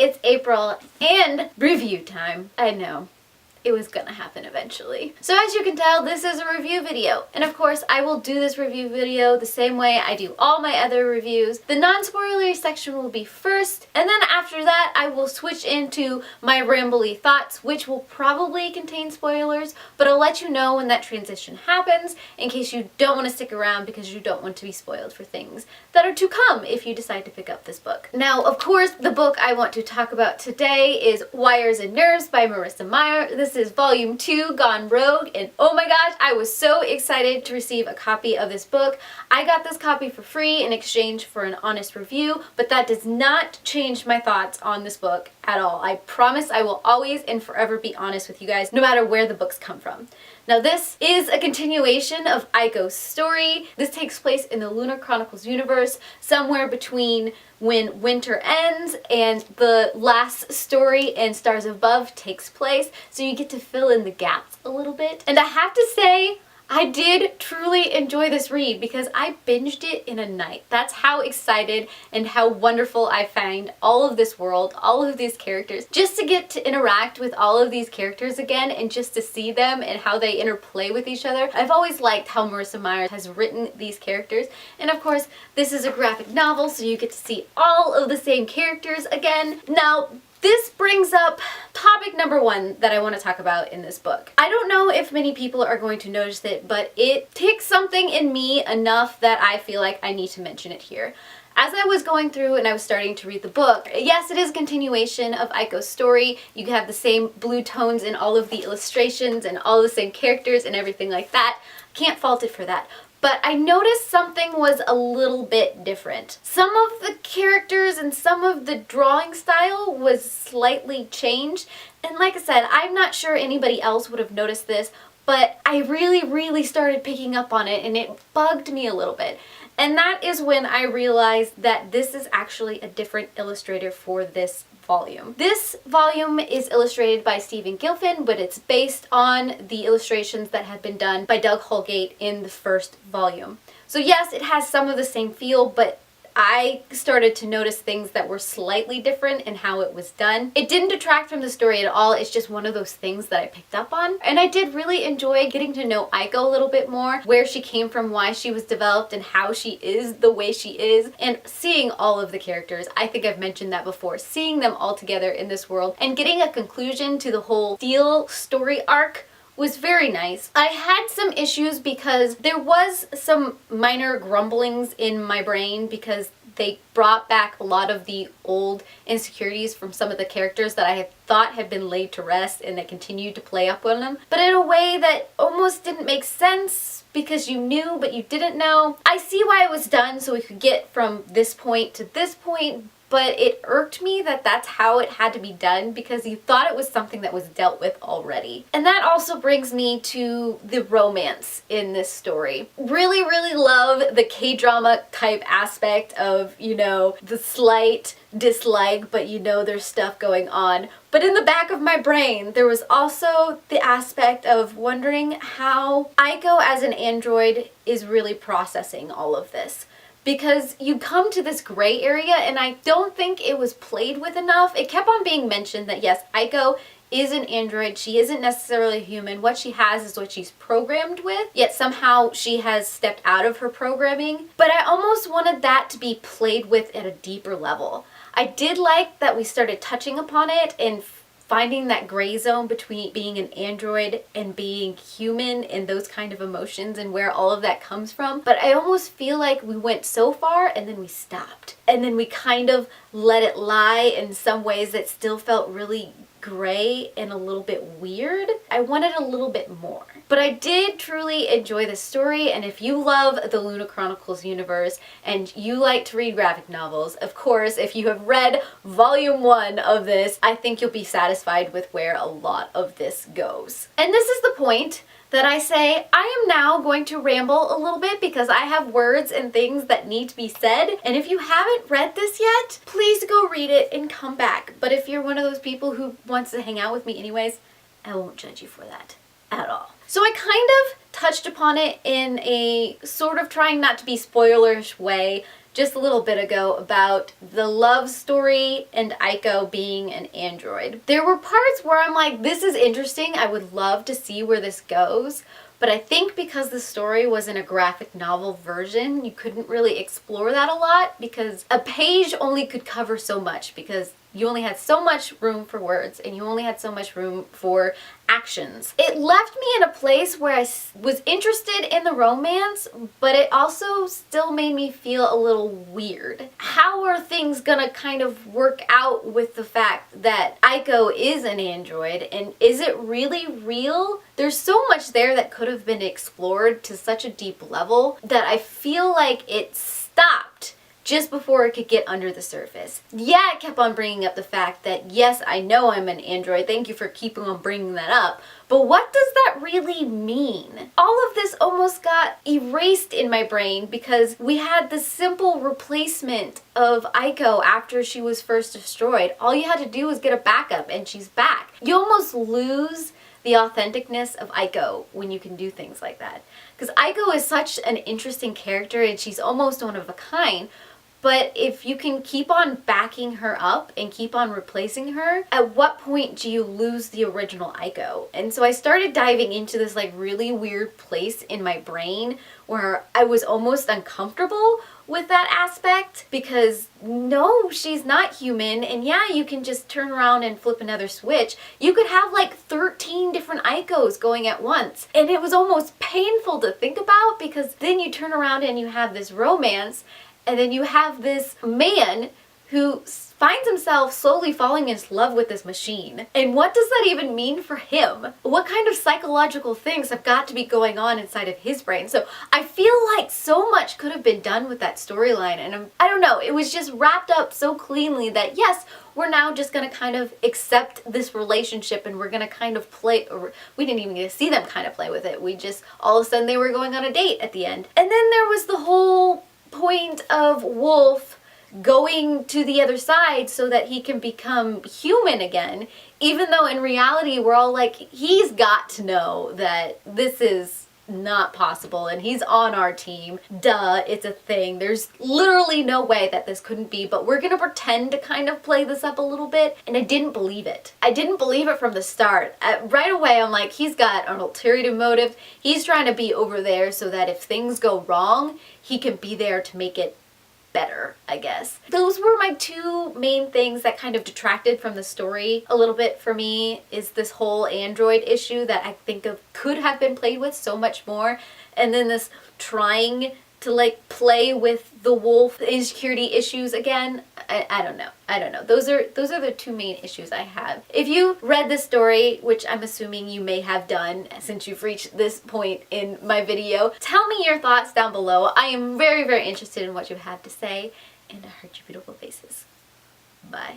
it's April and review time. I know. It was gonna happen eventually. So as you can tell, this is a review video. And of course, I will do this review video the same way I do all my other reviews. The non-spoilery section will be first, and then after that, I will switch into my rambly thoughts, which will probably contain spoilers, but I'll let you know when that transition happens in case you don't want to stick around because you don't want to be spoiled for things that are to come if you decide to pick up this book. Now, of course, the book I want to talk about today is Wires and Nerves by Marissa Meyer. This is volume 2, Gone Rogue, and oh my gosh, I was so excited to receive a copy of this book. I got this copy for free in exchange for an honest review, but that does not change my thoughts on this book at all. I promise I will always and forever be honest with you guys, no matter where the books come from. Now this is a continuation of Aiko's story. This takes place in the Lunar Chronicles universe, somewhere between when winter ends and the last story in Stars Above takes place, so you get to fill in the gaps a little bit. And I have to say, I did truly enjoy this read because I binged it in a night. That's how excited and how wonderful I find all of this world, all of these characters. Just to get to interact with all of these characters again and just to see them and how they interplay with each other. I've always liked how Marissa Meyer has written these characters. And of course, this is a graphic novel, so you get to see all of the same characters again. Now, this brings up topic number 1 that I want to talk about in this book. I don't know if many people are going to notice it, but it takes something in me enough that I feel like I need to mention it here. As I was going through and I was starting to read the book, yes, it is a continuation of Aiko's story. You have the same blue tones in all of the illustrations and all the same characters and everything like that. Can't fault it for that. But I noticed something was a little bit different. Some of the characters and some of the drawing style was slightly changed. And like I said, I'm not sure anybody else would have noticed this, but I really started picking up on it and it bugged me a little bit. And that is when I realized that this is actually a different illustrator for this volume. This volume is illustrated by Stephen Gilfin, but it's based on the illustrations that had been done by Doug Holgate in the first volume. So yes, it has some of the same feel, but I started to notice things that were slightly different in how it was done. It didn't detract from the story at all, it's just one of those things that I picked up on. And I did really enjoy getting to know Aiko a little bit more, where she came from, why she was developed, and how she is the way she is, and seeing all of the characters. I think I've mentioned that before, seeing them all together in this world and getting a conclusion to the whole Steel story arc was very nice. I had some issues because there was some minor grumblings in my brain because they brought back a lot of the old insecurities from some of the characters that I had thought had been laid to rest, and they continued to play up on them, but in a way that almost didn't make sense because you knew but you didn't know. I see why it was done so we could get from this point to this point, but it irked me that that's how it had to be done because you thought it was something that was dealt with already. And that also brings me to the romance in this story. Really love the K-drama type aspect of, you know, the slight dislike, but you know there's stuff going on. But in the back of my brain, there was also the aspect of wondering how Aiko as an android is really processing all of this. Because you come to this gray area and I don't think it was played with enough. It kept on being mentioned that yes, Aiko is an android, she isn't necessarily human, what she has is what she's programmed with, yet somehow she has stepped out of her programming. But I almost wanted that to be played with at a deeper level. I did like that we started touching upon it and finding that gray zone between being an android and being human and those kind of emotions and where all of that comes from. But I almost feel like we went so far and then we stopped. And then we kind of let it lie in some ways that still felt really gray and a little bit weird. I wanted a little bit more. But I did truly enjoy the story, and if you love the Lunar Chronicles universe and you like to read graphic novels, of course, if you have read volume 1 of this, I think you'll be satisfied with where a lot of this goes. And this is the point that I say I am now going to ramble a little bit because I have words and things that need to be said. And if you haven't read this yet, please go read it and come back. But if you're one of those people who wants to hang out with me anyways, I won't judge you for that at all. So I kind of touched upon it in a sort of trying not to be spoilerish way just a little bit ago about the love story and Aiko being an android. There were parts where I'm like, this is interesting, I would love to see where this goes, but I think because the story was in a graphic novel version, you couldn't really explore that a lot because a page only could cover so much, because you only had so much room for words and you only had so much room for actions. It left me in a place where I was interested in the romance, but it also still made me feel a little weird. How are things gonna kind of work out with the fact that Aiko is an android, and is it really real? There's so much there that could have been explored to such a deep level that I feel like it stopped just before it could get under the surface. Yeah, it kept on bringing up the fact that, yes, I know I'm an android, thank you for keeping on bringing that up, but what does that really mean? All of this almost got erased in my brain because we had the simple replacement of Aiko after she was first destroyed. All you had to do was get a backup and she's back. You almost lose the authenticness of Aiko when you can do things like that. Because Aiko is such an interesting character and she's almost one of a kind. But if you can keep on backing her up and keep on replacing her, at what point do you lose the original Aiko? And so I started diving into this like really weird place in my brain where I was almost uncomfortable with that aspect because no, she's not human, and yeah, you can just turn around and flip another switch. You could have like 13 different Aikos going at once, and it was almost painful to think about because then you turn around and you have this romance, and then you have this man who finds himself slowly falling in love with this machine. And what does that even mean for him? What kind of psychological things have got to be going on inside of his brain? So I feel like so much could have been done with that storyline, and I don't know, it was just wrapped up so cleanly that yes, we're now just gonna kind of accept this relationship and we're gonna kind of play, or we didn't even get to see them kind of play with it. We just, all of a sudden they were going on a date at the end. And then there was the whole point of Wolf going to the other side so that he can become human again, even though in reality we're all like, he's got to know that this is not possible and he's on our team. Duh, it's a thing. There's literally no way that this couldn't be, but we're gonna pretend to kind of play this up a little bit, and I didn't believe it. I didn't believe it from the start. Right away I'm like, he's got an ulterior motive. He's trying to be over there so that if things go wrong, he can be there to make it better, I guess. Those were my two main things that kind of detracted from the story a little bit for me, is this whole android issue that I think of could have been played with so much more, and then this trying to like play with the Wolf insecurity issues again. I don't know. Those are the two main issues I have. If you read this story, which I'm assuming you may have done since you've reached this point in my video, tell me your thoughts down below. I am very, very interested in what you have to say, and I heart your beautiful faces. Bye.